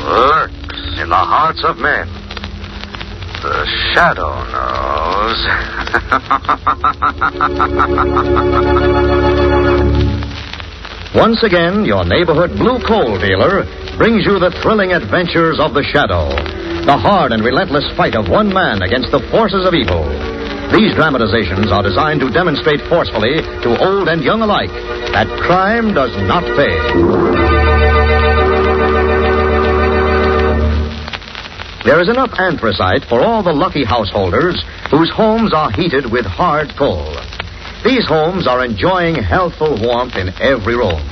lurks in the hearts of men. The shadow knows. Once again, your neighborhood blue coal dealer brings you the thrilling adventures of the shadow. The hard and relentless fight of one man against the forces of evil. These dramatizations are designed to demonstrate forcefully to old and young alike that crime does not pay. There is enough anthracite for all the lucky householders whose homes are heated with hard coal. These homes are enjoying healthful warmth in every room.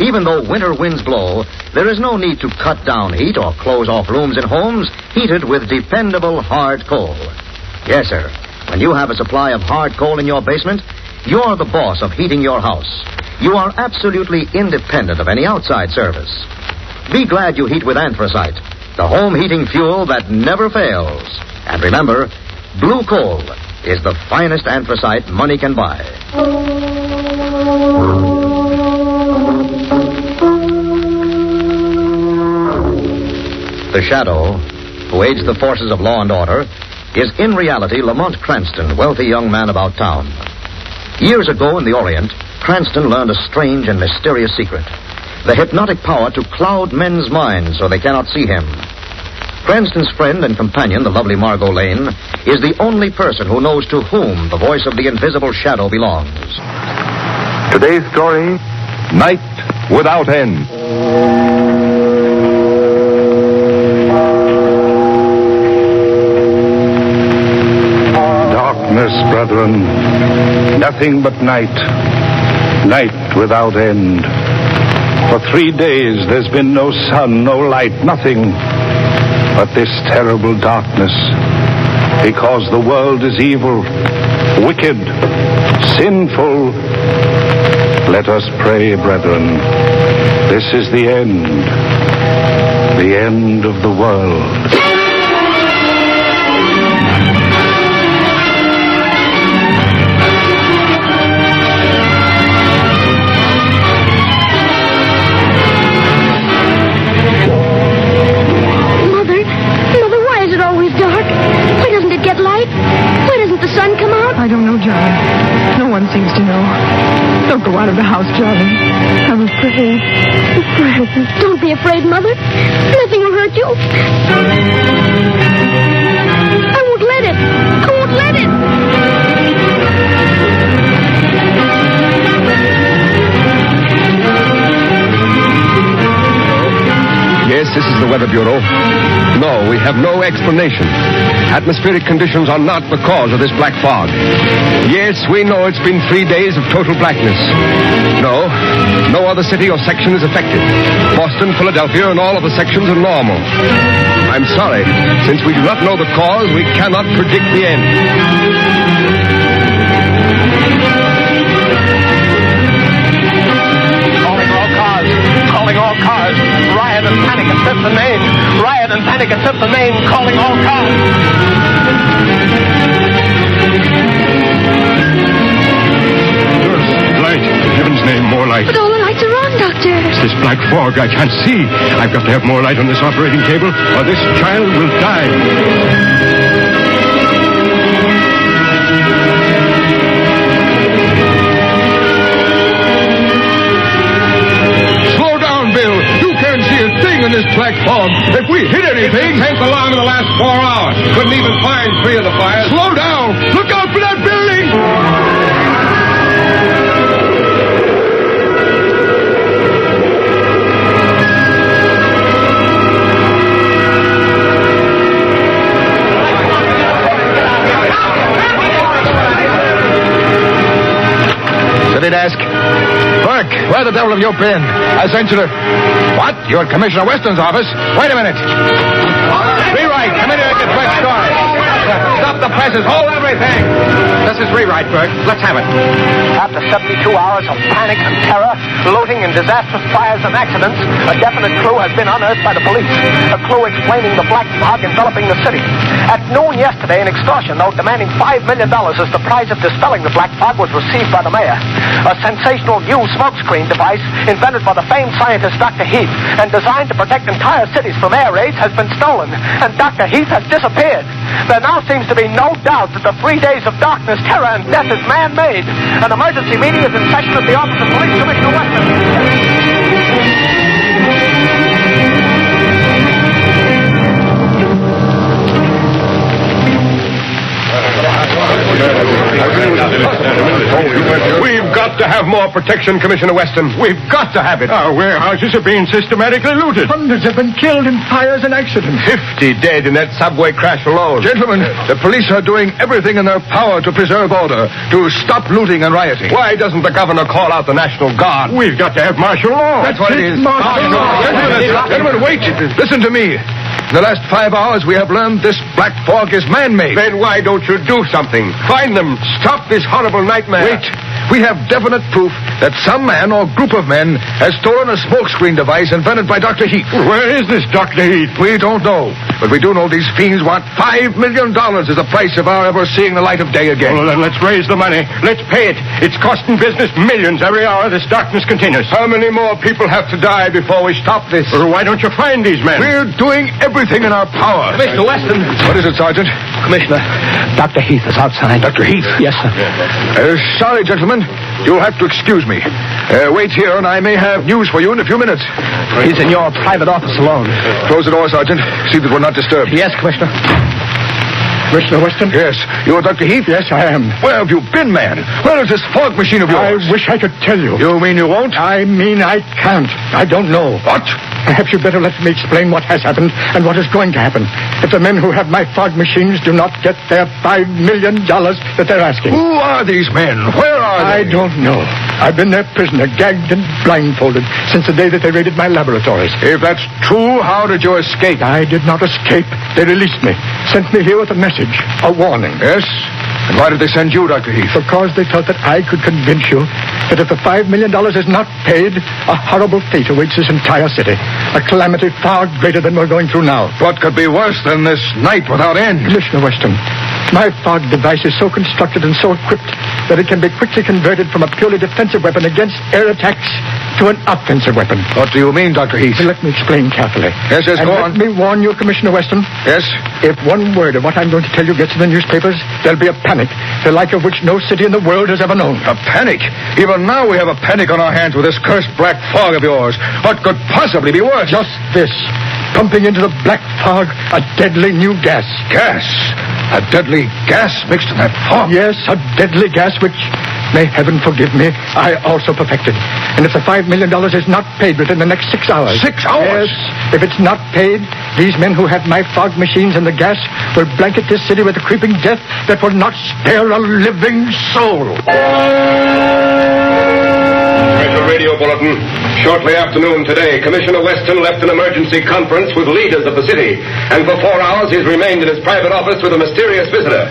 Even though winter winds blow, there is no need to cut down heat or close off rooms in homes heated with dependable hard coal. Yes, sir. When you have a supply of hard coal in your basement, you're the boss of heating your house. You are absolutely independent of any outside service. Be glad you heat with anthracite, the home heating fuel that never fails. And remember, blue coal is the finest anthracite money can buy. The shadow, who aids the forces of law and order, is in reality Lamont Cranston, wealthy young man about town. Years ago in the Orient, Cranston learned a strange and mysterious secret. The hypnotic power to cloud men's minds so they cannot see him. Cranston's friend and companion, the lovely Margot Lane, is the only person who knows to whom the voice of the invisible shadow belongs. Today's story, Night Without End. Darkness, brethren, nothing but night. Night without end. For 3 days there's been no sun, no light, nothing but this terrible darkness, because the world is evil, wicked, sinful. Let us pray, brethren. This is the end of the world. I don't know, Johnny. No one seems to know. Don't go out of the house, Johnny. I'm afraid. Don't be afraid, Mother. Nothing will hurt you. I won't let it. I won't let it. Yes, this is the Weather Bureau. No, we have no explanation. Atmospheric conditions are not the cause of this black fog. Yes, we know it's been 3 days of total blackness. No other city or section is affected. Boston, Philadelphia, and all of the sections are normal. I'm sorry. Since we do not know the cause, we cannot predict the end. Calling all cars. Riot and panic at 5th and Main. Riot and panic at 5th and Main. Calling all cars. Light. In heaven's name, more light. But all the lights are on, Doctor. It's this black fog. I can't see. I've got to have more light on this operating table, or this child will die. In this black fog. If we hit anything... It came along in the last 4 hours. Couldn't even find 3 of the fires. Slow down! Look out for that building! City desk. Burke, where the devil have you been? I sent you to... What? You're at Commissioner Weston's office? Wait a minute. Rewrite. Come in here and get fresh story. Stop the presses. Hold everything. This is rewrite, Bert. Let's have it. After 72 hours of panic and terror, looting and disastrous fires and accidents, a definite clue has been unearthed by the police. A clue explaining the black fog enveloping the city. At noon yesterday, an extortion note demanding $5 million as the price of dispelling the black fog was received by the mayor. A sensational new smokescreen device invented by the famed scientist Dr. Heath and designed to protect entire cities from air raids has been stolen, and Dr. Heath has disappeared. There now seems to be no doubt that the 3 days of darkness, terror, and death is man-made. An emergency meeting is in session at the office of Police Commissioner Weston. We've got to have more protection, Commissioner Weston. We've got to have it. Our warehouses are being systematically looted. Hundreds have been killed in fires and accidents. 50 dead in that subway crash alone. Gentlemen, the police are doing everything in their power to preserve order, to stop looting and rioting. Why doesn't the governor call out the National Guard? We've got to have martial law. That's what it is. Martial law. Gentlemen, wait. Listen to me. In the last 5 hours, we have learned this black fog is man-made. Then why don't you do something? Find them. Stop this horrible nightmare. Wait. We have definite proof that some man or group of men has stolen a smokescreen device invented by Dr. Heath. Where is this Dr. Heath? We don't know. But we do know these fiends want $5 million as the price of our ever seeing the light of day again. Well, then let's raise the money. Let's pay it. It's costing business millions every hour this darkness continues. How many more people have to die before we stop this? Well, why don't you find these men? We're doing everything in our power. Mr. Weston. What is it, Sergeant? Commissioner, Dr. Heath is outside. Dr. Heath? Yes, sir. Sorry, gentlemen. You'll have to excuse me. Wait here, and I may have news for you in a few minutes. He's in your private office alone. Close the door, Sergeant. See that we're not disturbed. Yes, Commissioner. Commissioner Weston? Yes. You're Dr. Heath? Yes, I am. Where have you been, man? Where is this fog machine of yours? I wish I could tell you. You mean you won't? I mean I can't. I don't know. What? Perhaps you'd better let me explain what has happened and what is going to happen if the men who have my fog machines do not get their $5 million that they're asking. Who are these men? Where are I they? don't know. I've been their prisoner, gagged and blindfolded, since the day that they raided my laboratories. If that's true, how did you escape? I did not escape. They released me, sent me here with a message, a warning. Yes? And why did they send you, Dr. Heath? Because they thought that I could convince you that if the $5 million is not paid, a horrible fate awaits this entire city. A calamity far greater than we're going through now. What could be worse than this night without end? Commissioner Weston, my fog device is so constructed and so equipped that it can be quickly converted from a purely defensive weapon against air attacks to an offensive weapon. What do you mean, Dr. Heath? Let me explain carefully. Yes, and go on. Let me warn you, Commissioner Weston. Yes? If one word of what I'm going to tell you gets in the newspapers, there'll be a panic, the like of which no city in the world has ever known. A panic? Even now we have a panic on our hands with this cursed black fog of yours. What could possibly be worse? Just this. Pumping into the black fog a deadly new gas. Gas? A deadly gas mixed in that fog? Yes, a deadly gas which, may heaven forgive me, I also perfected. And if the $5 million is not paid within the next 6 hours... 6 hours? Yes, if it's not paid, these men who have my fog machines and the gas will blanket this city with a creeping death that will not spare a living soul. Special radio bulletin. Shortly after noon today, Commissioner Weston left an emergency conference with leaders of the city, and for 4 hours he's remained in his private office with a mysterious visitor.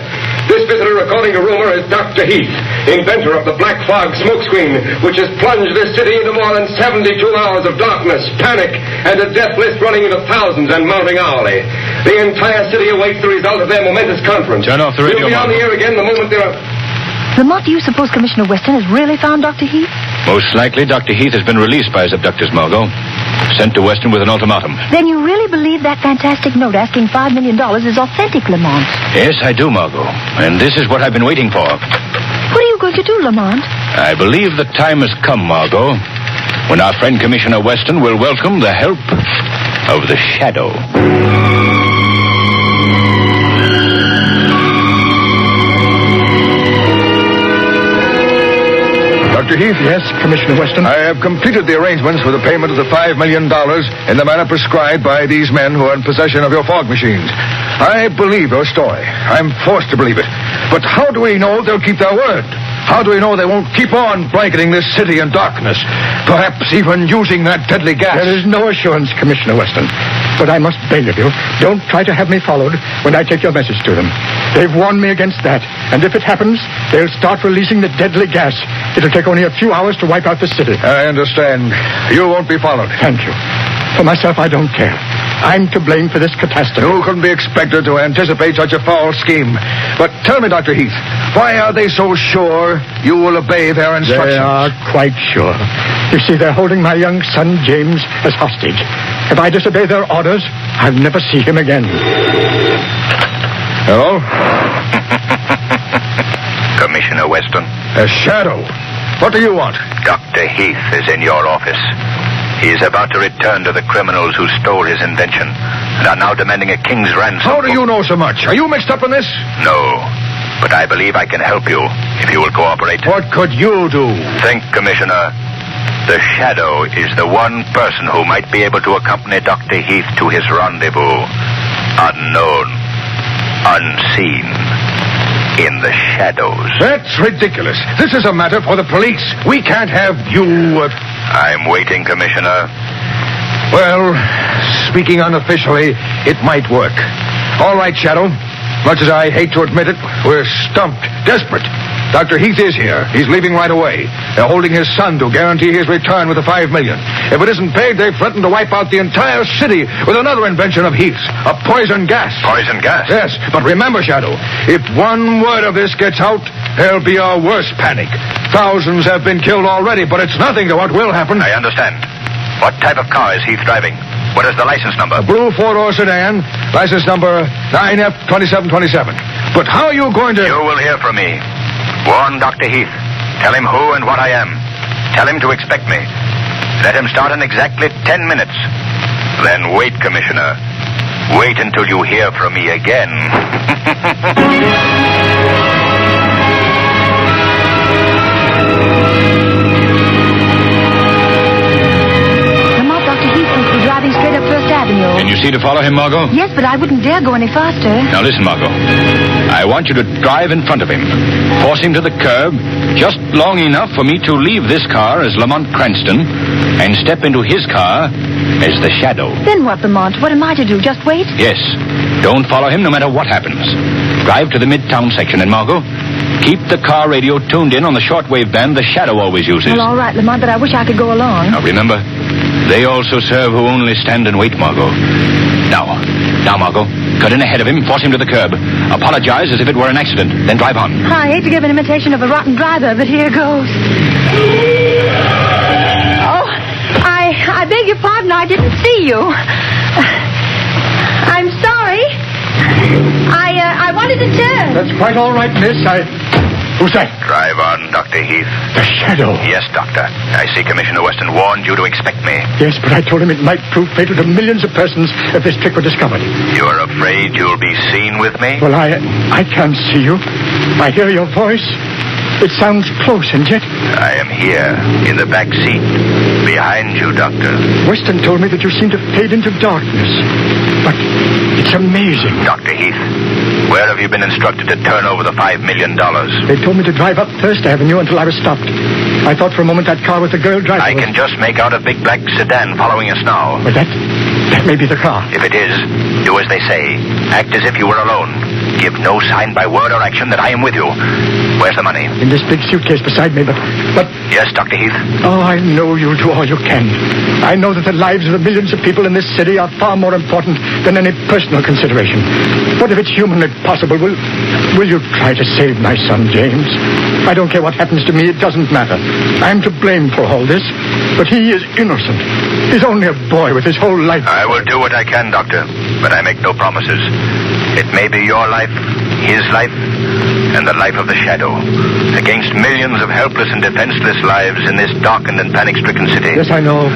This visitor, according to rumor, is Dr. Heath, inventor of the black fog smokescreen, which has plunged this city into more than 72 hours of darkness, panic, and a death list running into thousands and mounting hourly. The entire city awaits the result of their momentous conference. Turn off the radio, We'll be on the air again the moment they're... Lamont, do you suppose Commissioner Weston has really found Dr. Heath? Most likely, Dr. Heath has been released by his abductors, Margot. Sent to Weston with an ultimatum. Then you really believe that fantastic note asking $5 million is authentic, Lamont? Yes, I do, Margot. And this is what I've been waiting for. What are you going to do, Lamont? I believe the time has come, Margot, when our friend Commissioner Weston will welcome the help of the Shadow. Dr. Heath? Yes, Commissioner Weston? I have completed the arrangements for the payment of the $5 million in the manner prescribed by these men who are in possession of your fog machines. I believe your story. I'm forced to believe it. But how do we know they'll keep their word? How do we know they won't keep on blanketing this city in darkness? Perhaps even using that deadly gas? There is no assurance, Commissioner Weston. But I must beg of you, don't try to have me followed when I take your message to them. They've warned me against that. And if it happens, they'll start releasing the deadly gas. It'll take only a few hours to wipe out the city. I understand. You won't be followed. Thank you. For myself, I don't care. I'm to blame for this catastrophe. You couldn't be expected to anticipate such a foul scheme. But tell me, Dr. Heath, why are they so sure you will obey their instructions? They are quite sure. You see, they're holding my young son, James, as hostage. If I disobey their orders, I'll never see him again. Hello? Commissioner Weston. A shadow. What do you want? Dr. Heath is in your office. He is about to return to the criminals who stole his invention and are now demanding a king's ransom. How do you know so much? Are you mixed up in this? No, but I believe I can help you if you will cooperate. What could you do? Think, Commissioner. The Shadow is the one person who might be able to accompany Dr. Heath to his rendezvous. Unknown, unseen, in the shadows. That's ridiculous. This is a matter for the police. We can't have you... I'm waiting, Commissioner. Well, speaking unofficially, it might work. All right, Shadow. Much as I hate to admit it, we're stumped, desperate. Dr. Heath is here. He's leaving right away. They're holding his son to guarantee his return with the $5 million. If it isn't paid, they threaten to wipe out the entire city with another invention of Heath's, a poison gas. Poison gas? Yes, but remember, Shadow, if one word of this gets out, there'll be a worse panic. Thousands have been killed already, but it's nothing to what will happen. I understand. What type of car is Heath driving? What is the license number? A blue four-door sedan, license number 9F2727. But how are you going to... You will hear from me. Warn Dr. Heath. Tell him who and what I am. Tell him to expect me. Let him start in exactly 10 minutes. Then wait, Commissioner. Wait until you hear from me again. Driving straight up First Avenue. Can you see to follow him, Margot? Yes, but I wouldn't dare go any faster. Now listen, Margot. I want you to drive in front of him. Force him to the curb, just long enough for me to leave this car as Lamont Cranston and step into his car as the Shadow. Then what, Lamont? What am I to do? Just wait? Yes. Don't follow him no matter what happens. Drive to the Midtown section, and Margot, keep the car radio tuned in on the shortwave band the Shadow always uses. Well, all right, Lamont, but I wish I could go along. Now, remember, they also serve who only stand and wait, Margot. Now, Margot, cut in ahead of him, force him to the curb. Apologize as if it were an accident, then drive on. I hate to give an imitation of a rotten driver, but here goes. Oh, I beg your pardon, I didn't see you. I'm sorry. I wanted to turn. That's quite all right, miss. Who's that? Drive on, Dr. Heath. The Shadow. Yes, Doctor. I see Commissioner Weston warned you to expect me. Yes, but I told him it might prove fatal to millions of persons if this trick were discovered. You're afraid you'll be seen with me? Well, I can't see you. I hear your voice. It sounds close, and yet... I am here, in the back seat. Behind you, Doctor. Weston told me that you seem to fade into darkness. But it's amazing. Dr. Heath, where have you been instructed to turn over the $5 million? They told me to drive up First Avenue until I was stopped. I thought for a moment that car with the girl driving... I can just make out a big black sedan following us now. But that may be the car. If it is, do as they say. Act as if you were alone. Give no sign by word or action that I am with you. Where's the money? In this big suitcase beside me, but... Yes, Dr. Heath? Oh, I know you'll do all you can. I know that the lives of the millions of people in this city are far more important than any personal consideration. But if it's humanly possible, will you try to save my son, James? I don't care what happens to me. It doesn't matter. I'm to blame for all this, but he is innocent. He's only a boy with his whole life. I will do what I can, Doctor, but I make no promises. It may be your life, his life, and the life of the Shadow, against millions of helpless and defenseless lives in this darkened and panic-stricken city. Yes, I know.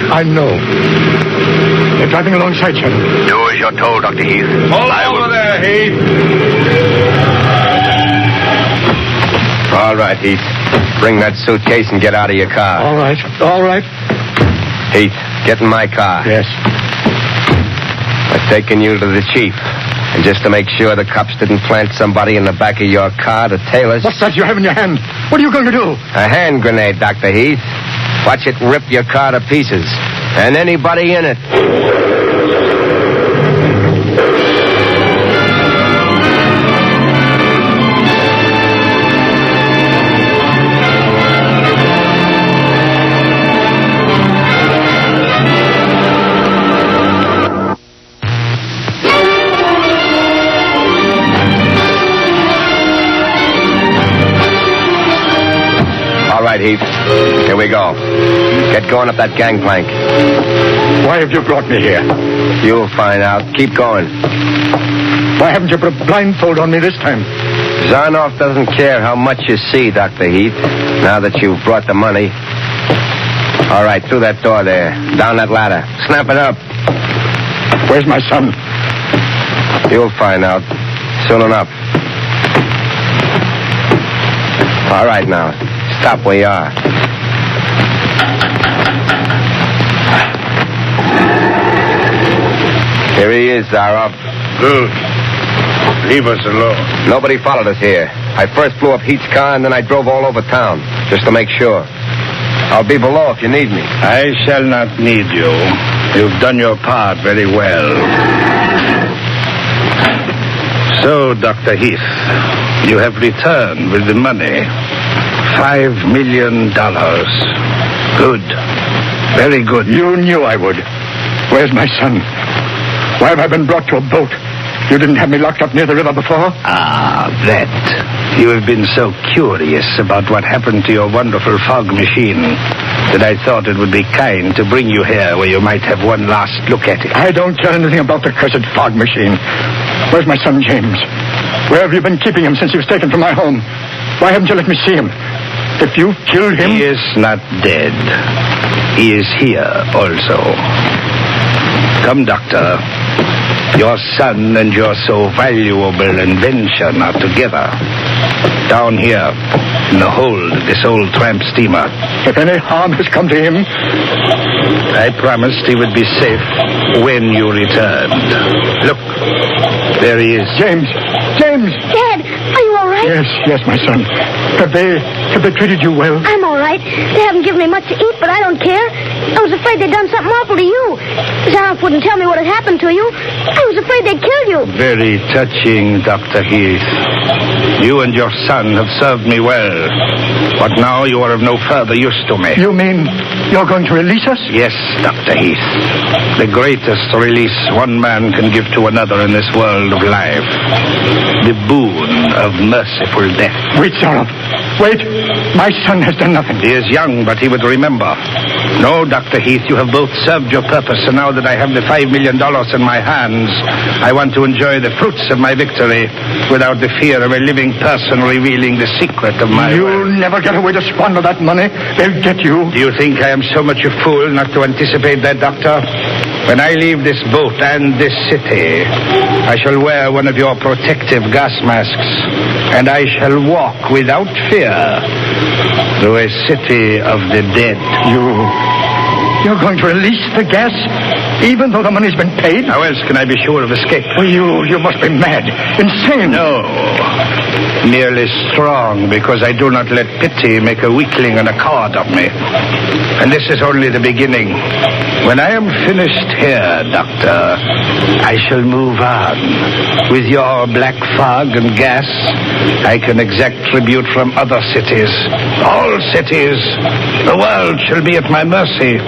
They're driving alongside Shadow. Do as you're told, Dr. Heath. Hold over there, Heath. All right, Heath. Bring that suitcase and get out of your car. All right. Heath, get in my car. Yes. I've taken you to the chief. And just to make sure the cops didn't plant somebody in the back of your car to tail us... What's that you have in your hand? What are you going to do? A hand grenade, Dr. Heath. Watch it rip your car to pieces. And anybody in it. right, Heath. Here we go. Get going up that gangplank. Why have you brought me here? You'll find out. Keep going. Why haven't you put a blindfold on me this time? Zarnoff doesn't care how much you see, Dr. Heath, now that you've brought the money. All right, through that door there. Down that ladder. Snap it up. Where's my son? You'll find out. Soon enough. All right, now. Stop where you are. Here he is, Zaroff. Good. Leave us alone. Nobody followed us here. I first flew up Heath's car, and then I drove all over town, just to make sure. I'll be below if you need me. I shall not need you. You've done your part very well. So, Dr. Heath, you have returned with the money. $5 million. Good. Very good. You knew I would. Where's my son? Why have I been brought to a boat? You didn't have me locked up near the river before? Ah, that. You have been so curious about what happened to your wonderful fog machine that I thought it would be kind to bring you here where you might have one last look at it. I don't care anything about the cursed fog machine. Where's my son, James? Where have you been keeping him since he was taken from my home? Why haven't you let me see him? If you killed him... He is not dead. He is here also. Come, Doctor. Your son and your so valuable invention are together. Down here, in the hold of this old tramp steamer. If any harm has come to him... I promised he would be safe when you returned. Look, there he is. James! James! Dad, are you all right? Yes, my son. Have they treated you well? I'm all right. They haven't given me much to eat, but I don't care. I was afraid they'd done something awful to you. Zaroff wouldn't tell me what had happened to you. I was afraid they'd kill you. Very touching, Dr. Heath. You and your son have served me well. But now you are of no further use to me. You mean you're going to release us? Yes, Dr. Heath. The greatest release one man can give to another in this world of life. The boon of merciful death. Wait, Zaroff. Wait. My son has done nothing. He is young, but he would remember. No, Dr. Heath, you have both served your purpose, and now that I have the $5 million in my hands, I want to enjoy the fruits of my victory without the fear of a living person revealing the secret of my You'll never get away to squander that money. They'll get you. Do you think I am so much a fool not to anticipate that, Doctor? When I leave this boat and this city, I shall wear one of your protective gas masks, and I shall walk without fear through a city of the dead. You're going to release the gas, even though the money's been paid? How else can I be sure of escape? Well, you must be mad, insane. No, merely strong, because I do not let pity make a weakling and a coward of me. And this is only the beginning. When I am finished here, Doctor, I shall move on. With your black fog and gas, I can exact tribute from other cities. All cities. The world shall be at my mercy.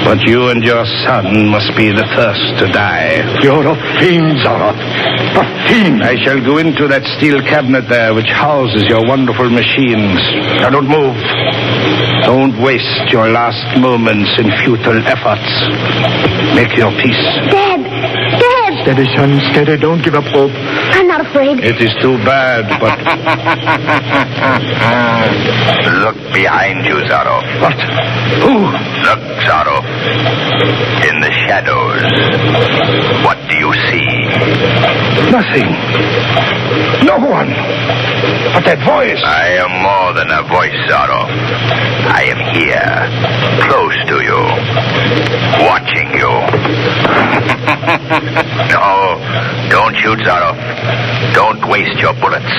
But you and your son must be the first to die. You're a fiend, Zaroff. A fiend. I shall go into that steel cabinet there which houses your wonderful machines. Now don't move. Don't waste your last moments in futile efforts. Make your peace. Dad! Steady, son, steady. Don't give up hope. I'm not afraid. It is too bad, but... Look behind you, Zaroff. What? Who? Look, Zaroff. In the shadows. What do you see? Nothing. No one. But that voice. I am more than a voice, Zaroff. I am here, close to you, watching you. No, don't shoot, Zaroff. Don't waste your bullets.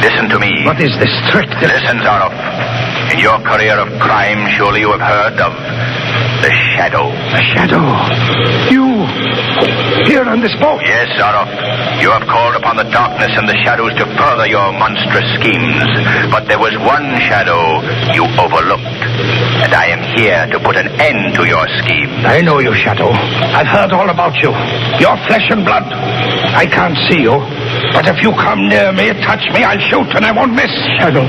Listen to me. What is this trick? Listen, Zaroff. In your career of crime, surely you have heard of the Shadow. The Shadow? You? Here on this boat? Yes, Zaroff. You have called upon the darkness and the shadows to further your monstrous schemes. But there was one shadow you overlooked. And I am here to put an end to your scheme. I know you, Shadow. I've heard all about you. You're flesh and blood. I can't see you. But if you come near me, touch me, I'll shoot and I won't miss. Shadow.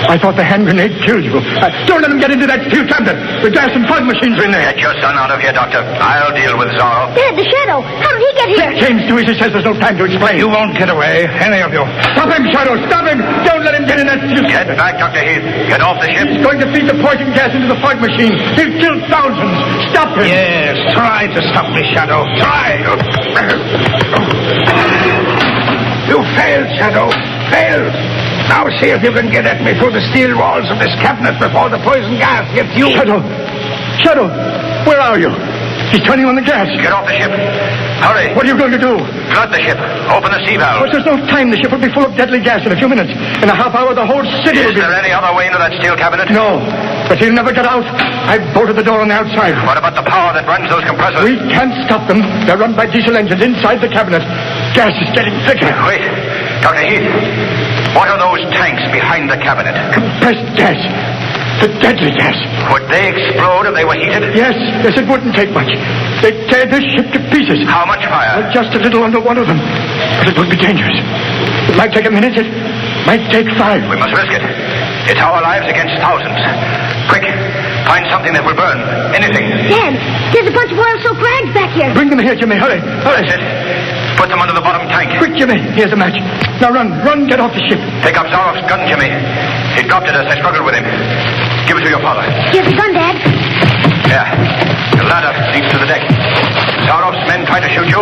I thought the hand grenade killed you. Don't let him get into that steel cabinet. The gas and fog machines are in there. Get your son out of here, Doctor. I'll deal with Zorro. Dad, the Shadow. How did he get here? James Dewey says there's no time to explain. You won't get away, any of you. Stop him, Shadow. Stop him. Don't let him get in that steel Get back, Dr. Heath. Get off the ship. He's going to feed the poison gas into the fog machine. He'll kill thousands. Stop him. Yes, try to stop me, Shadow. Try. You failed, Shadow. Failed. Now see if you can get at me through the steel walls of this cabinet before the poison gas gets you. Shadow, where are you? He's turning on the gas. Get off the ship. Hurry. What are you going to do? Flood the ship. Open the sea valve. But there's no time. The ship will be full of deadly gas in a few minutes. In a half hour, the whole city will Is be... there any other way into that steel cabinet? No, but he'll never get out. I've bolted the door on the outside. What about the power that runs those compressors? We can't stop them. They're run by diesel engines inside the cabinet. Gas is getting thicker. Wait. Dr. Heath, what are those tanks behind the cabinet? Compressed gas. The deadly gas. Would they explode if they were heated? Yes, it wouldn't take much. They'd tear this ship to pieces. How much fire? Just a little under one of them. But it would be dangerous. It might take a minute. It might take 5. We must risk it. It's our lives against thousands. Quick, find something that will burn. Anything. Dad, there's a bunch of oil-soaked rags back here. Bring them here, Jimmy. Hurry. That's it. Put them under the bottom tank. Quick, Jimmy. Here's a match. Now run, get off the ship. Pick up Zorro's gun, Jimmy. He dropped it as I struggled with him. Give it to your father. Here's the gun, Dad. Yeah. The ladder leads to the deck. Zorro's men try to shoot you.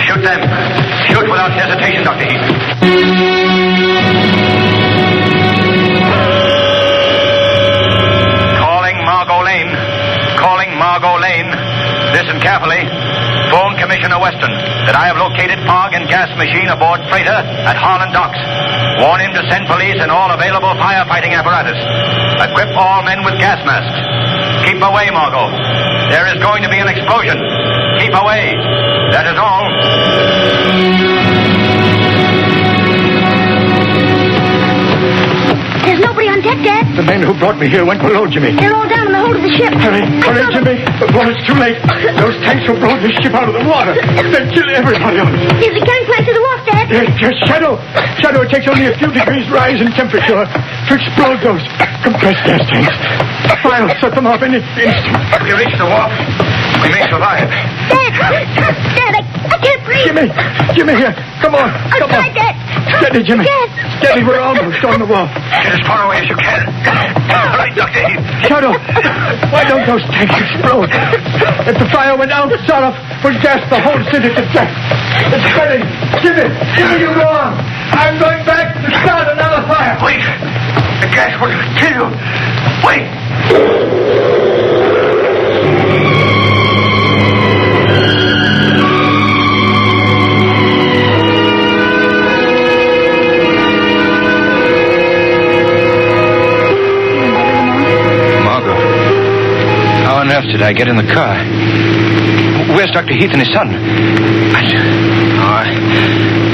Shoot them. Shoot without hesitation, Dr. Heath. Calling Margot Lane. Listen carefully. Phone Commissioner Weston that I have located fog and gas machine aboard freighter at Harlan Docks. Warn him to send police and all available firefighting apparatus. Equip all men with gas masks. Keep away, Margot. There is going to be an explosion. Keep away. That is all. There's nobody on deck, Dad. The men who brought me here went below, Jimmy. They're all down in the hold of the ship. Hurry, Jimmy. Before it's too late. Those tanks will blow this ship out of the water. They'll kill everybody on it. There's a gangplank to the wharf, Dad. Yes, Shadow, it takes only a few degrees rise in temperature to explode those compressed gas tanks. I'll set them off any instant. If we reach the wharf, we may survive. Dad, I can't breathe. Jimmy, here. Come on. I'll try, Dad. Steady, Jimmy. Dad. Steady, we're almost on the wharf. Get as far away as you can. All right, Dr. Heath. Shadow, why don't those tanks explode? If the fire went out, Zorro will gas the whole city to death. It's steady. Jimmy, you go on. I'm going back to start another fire. Wait. The gas will kill you. Wait. How on earth did I get in the car? Where's Dr. Heath and his son?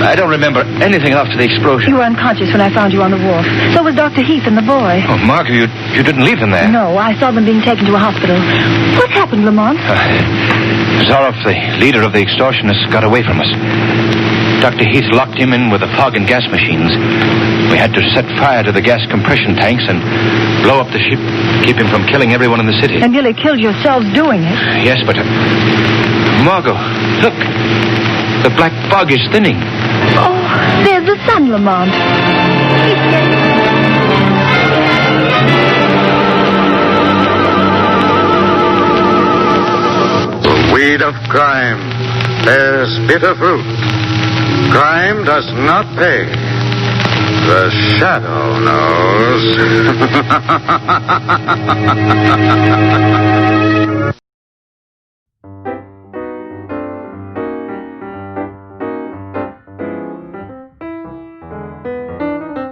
I don't remember anything after the explosion. You were unconscious when I found you on the wharf. So was Dr. Heath and the boy. Oh, Margot, you didn't leave them there. No, I saw them being taken to a hospital. What happened, Lamont? Zorro, the leader of the extortionists, got away from us. Dr. Heath locked him in with the fog and gas machines. We had to set fire to the gas compression tanks and blow up the ship, keep him from killing everyone in the city. And nearly killed yourselves doing it. Yes, but... Margot, look. The black fog is thinning. Oh, there's the sun, Lamont. The weed of crime bears bitter fruit. Crime does not pay. The Shadow knows.